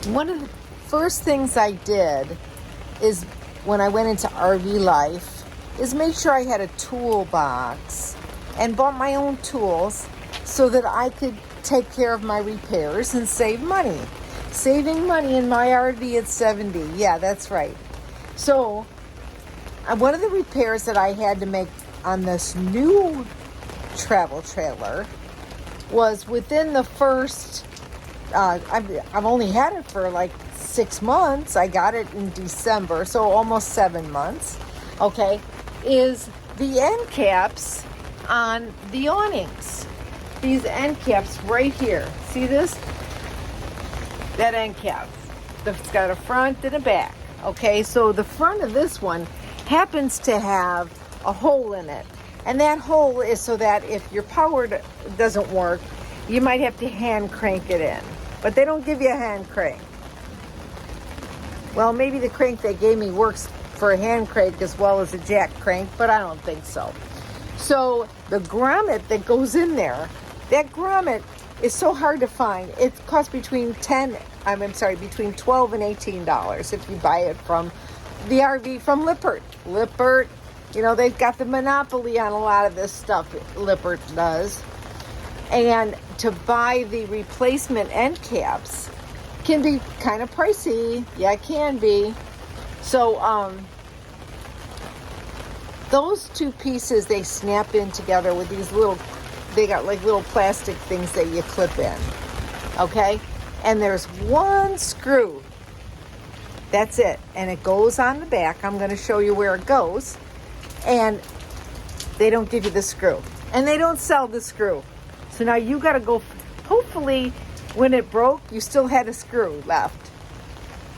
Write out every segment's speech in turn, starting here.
One of the first things I did is when I went into RV life is make sure I had a toolbox and bought my own tools so that I could take care of my repairs and save money. Saving money in my RV at 70. Yeah, that's right. So one of the repairs that I had to make on this new travel trailer was within the first, I've only had it for like 6 months. I got it in December, so almost 7 months. Okay, is the end caps on the awnings. These end caps right here. See this? That end cap. It's got a front and a back. Okay, so the front of this one happens to have a hole in it. And that hole is so that if your power doesn't work, you might have to hand crank it in. But they don't give you a hand crank. Well, maybe the crank they gave me works for a hand crank as well as a jack crank, but I don't think so. So the grommet that goes in there, that grommet is so hard to find. It costs between between $12 and $18 if you buy it from the RV from Lippert. Lippert, you know, they've got the monopoly on a lot of this stuff, Lippert does. And to buy the replacement end caps can be kind of pricey. Yeah, it can be. So those two pieces, they snap in together with these little, they got like little plastic things that you clip in. Okay? And there's one screw. That's it. And it goes on the back. I'm going to show you where it goes. And they don't give you the screw. And they don't sell the screw. So now you got to go, hopefully when it broke, you still had a screw left.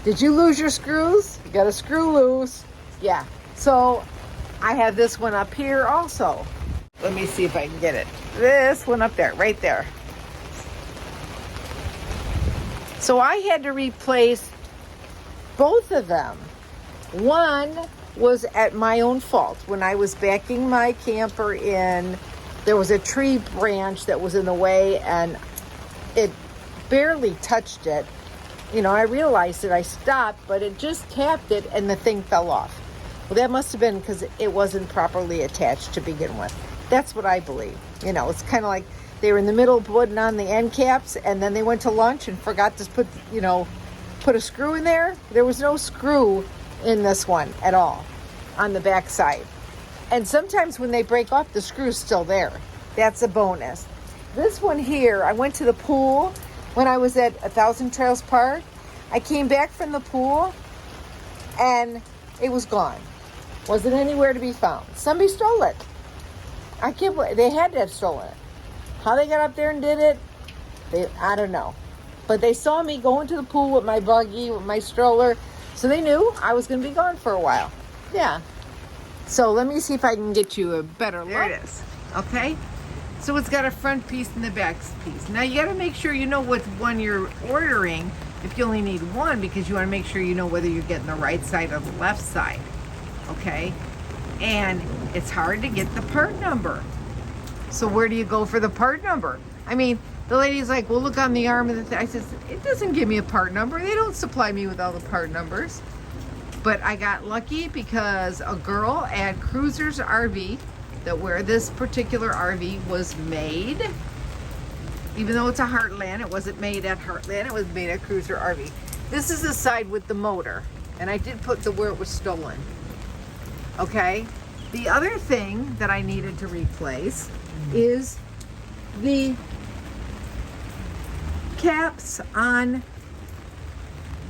Did you lose your screws? You got a screw loose. Yeah. So I have this one up here also. Let me see if I can get it. This one up there, right there. So I had to replace both of them. One was at my own fault. When I was backing my camper in, there was a tree branch that was in the way and it barely touched it. You know, I realized that I stopped, but it just tapped it and the thing fell off. Well, that must have been because it wasn't properly attached to begin with. That's what I believe. You know, it's kind of like they were in the middle putting on the end caps and then they went to lunch and forgot to put a screw in there. There was no screw in this one at all on the back side. And sometimes when they break off, the screw's still there. That's a bonus. This one here, I went to the pool when I was at 1000 Trails Park. I came back from the pool and it was gone. Wasn't anywhere to be found. Somebody stole it. I can't believe they had to have stolen it. How they got up there and did it, I don't know. But they saw me going to the pool with my buggy, with my stroller, so they knew I was going to be gone for a while. Yeah. So let me see if I can get you a better look. There it is. Okay. So it's got a front piece and the back piece. Now you got to make sure you know which one you're ordering if you only need one, because you want to make sure you know whether you're getting the right side or the left side. Okay. And it's hard to get the part number. So where do you go for the part number? I mean, the lady's like, well, look on the arm of the thing. I says, it doesn't give me a part number. They don't supply me with all the part numbers. But I got lucky because a girl at Cruiser's RV, that where this particular RV was made, even though it's a Heartland, it wasn't made at Heartland, it was made at Cruiser RV. This is the side with the motor. And I did put the where it was stolen. Okay? The other thing that I needed to replace is the caps on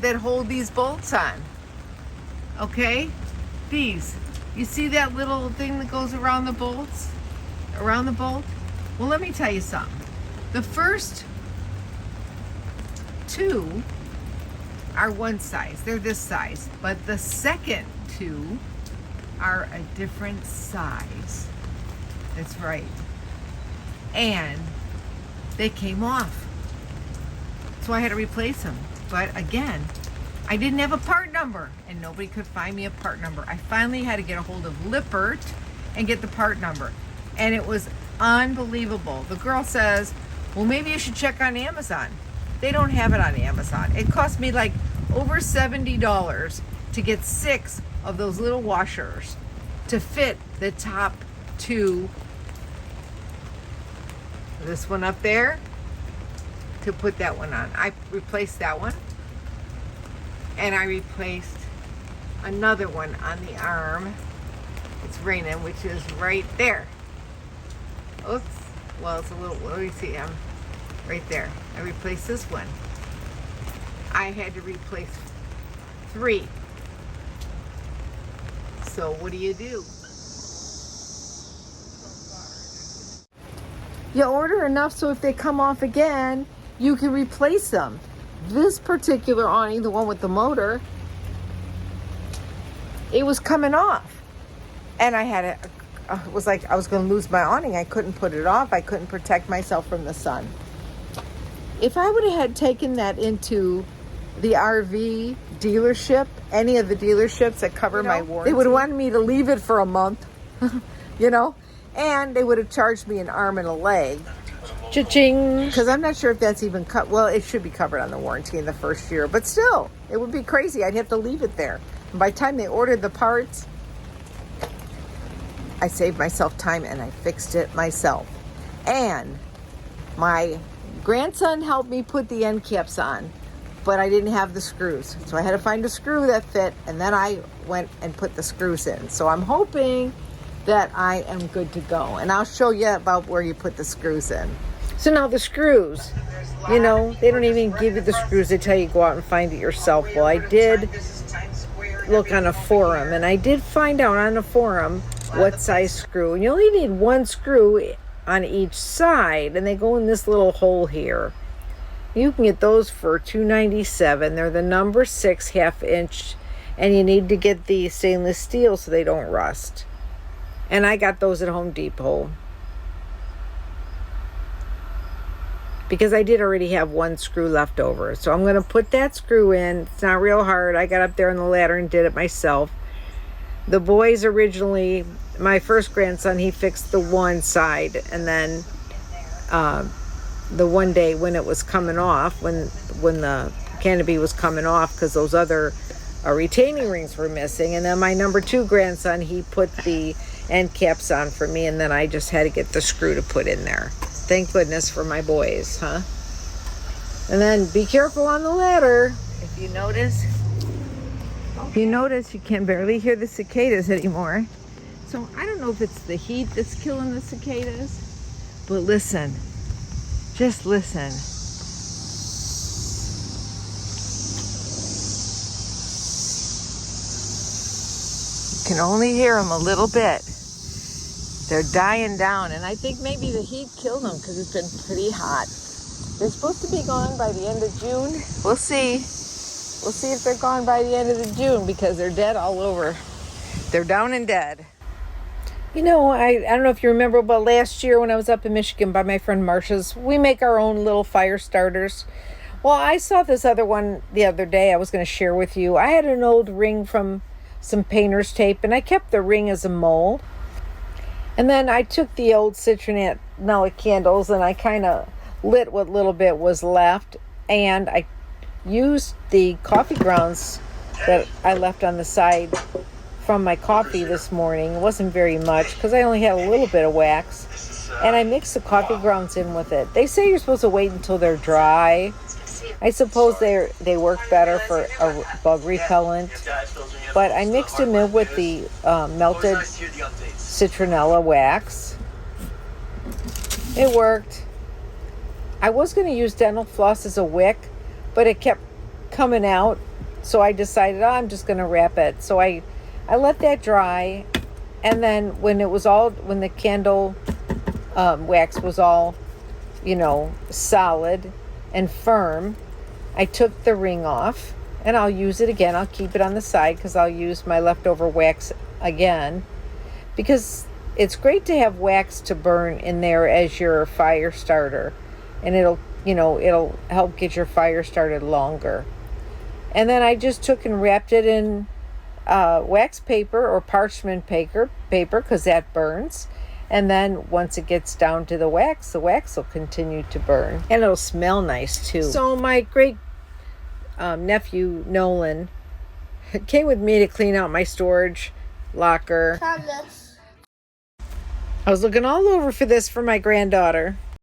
that hold these bolts on. Okay? These. You see that little thing that goes around the bolts? Around the bolt? Well, let me tell you something. The first two are one size. They're this size. But the second two are a different size. That's right. And they came off. So I had to replace them. But again, I didn't have a part number and nobody could find me a part number. I finally had to get a hold of Lippert and get the part number. And it was unbelievable. The girl says, well, maybe you should check on Amazon. They don't have it on Amazon. It cost me like over $70 to get 6 of those little washers to fit the top 2. This one up there, to put that one on. I replaced that one. And I replaced another one on the arm. It's raining, which is right there. Oops. Well, it's a little, let me see. I'm right there. I replaced this one. I had to replace 3. So what do? You order enough so if they come off again, you can replace them. This particular awning, the one with the motor, it was coming off. And I had it was like I was going to lose my awning. I couldn't put it off. I couldn't protect myself from the sun. If I would have had taken that into the RV dealership, any of the dealerships that cover my warranty, they would have wanted me to leave it for a month, you know, and they would have charged me an arm and a leg. Cha-ching! Because I'm not sure if that's even cut. Well, it should be covered on the warranty in the first year, but still, it would be crazy. I'd have to leave it there. And by the time they ordered the parts, I saved myself time and I fixed it myself. And my grandson helped me put the end caps on, but I didn't have the screws. So I had to find a screw that fit, and then I went and put the screws in. So I'm hoping that I am good to go. And I'll show you about where you put the screws in. So now the screws, you know, they don't even give you the screws. They tell you go out and find it yourself. Well, I did look on a forum, and I did find out on a forum what size screw. And you only need 1 screw on each side, and they go in this little hole here. You can get those for $2.97. They're the number 6 1/2 inch, and you need to get the stainless steel so they don't rust. And I got those at Home Depot because I did already have 1 screw left over. So I'm going to put that screw in. It's not real hard. I got up there on the ladder and did it myself. The boys originally, my first grandson, he fixed the one side, and then the one day when it was coming off, when the canopy was coming off, because those other retaining rings were missing, and then my number 2 grandson, he put the end caps on for me, and then I just had to get the screw to put in there. Thank goodness for my boys, huh? And then be careful on the ladder. If you notice, you can barely hear the cicadas anymore. So I don't know if it's the heat that's killing the cicadas, but listen, just listen. You can only hear them a little bit. They're dying down, and I think maybe the heat killed them because it's been pretty hot. They're supposed to be gone by the end of June. We'll see. We'll see if they're gone by the end of the June, because they're dead all over. They're down and dead. You know, I don't know if you remember, but last year when I was up in Michigan by my friend Marsha's, we make our own little fire starters. Well, I saw this other one the other day I was going to share with you. I had an old ring from some painter's tape, and I kept the ring as a mold. And then I took the old citronella candles and I kind of lit what little bit was left, and I used the coffee grounds that I left on the side from my coffee this morning. It wasn't very much because I only had a little bit of wax, and I mixed the coffee grounds in with it. They say you're supposed to wait until they're dry. I suppose they work better for a bug repellent, but I mixed them in with the melted citronella wax. It worked. I was going to use dental floss as a wick, but it kept coming out, so I decided, I'm just going to wrap it. So I let that dry, and then when the candle wax was all, solid and firm, I took the ring off, and I'll use it again. I'll keep it on the side because I'll use my leftover wax again, because it's great to have wax to burn in there as your fire starter, and it'll help get your fire started longer. And then I just took and wrapped it in wax paper or parchment paper because that burns. And then once it gets down to the wax will continue to burn. And it'll smell nice too. So my great nephew, Nolan, came with me to clean out my storage locker. I was looking all over for this for my granddaughter. I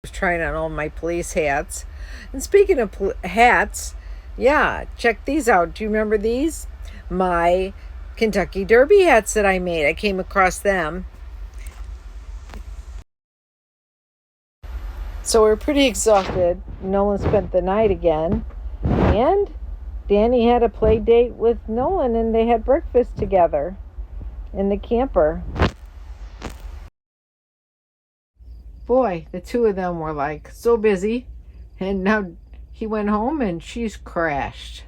was trying on all my police hats. And speaking of hats, yeah, check these out. Do you remember these? My Kentucky Derby hats that I made. I came across them. So we're pretty exhausted. Nolan spent the night again. And Danny had a play date with Nolan and they had breakfast together in the camper. Boy, the two of them were like so busy. And now he went home and she's crashed.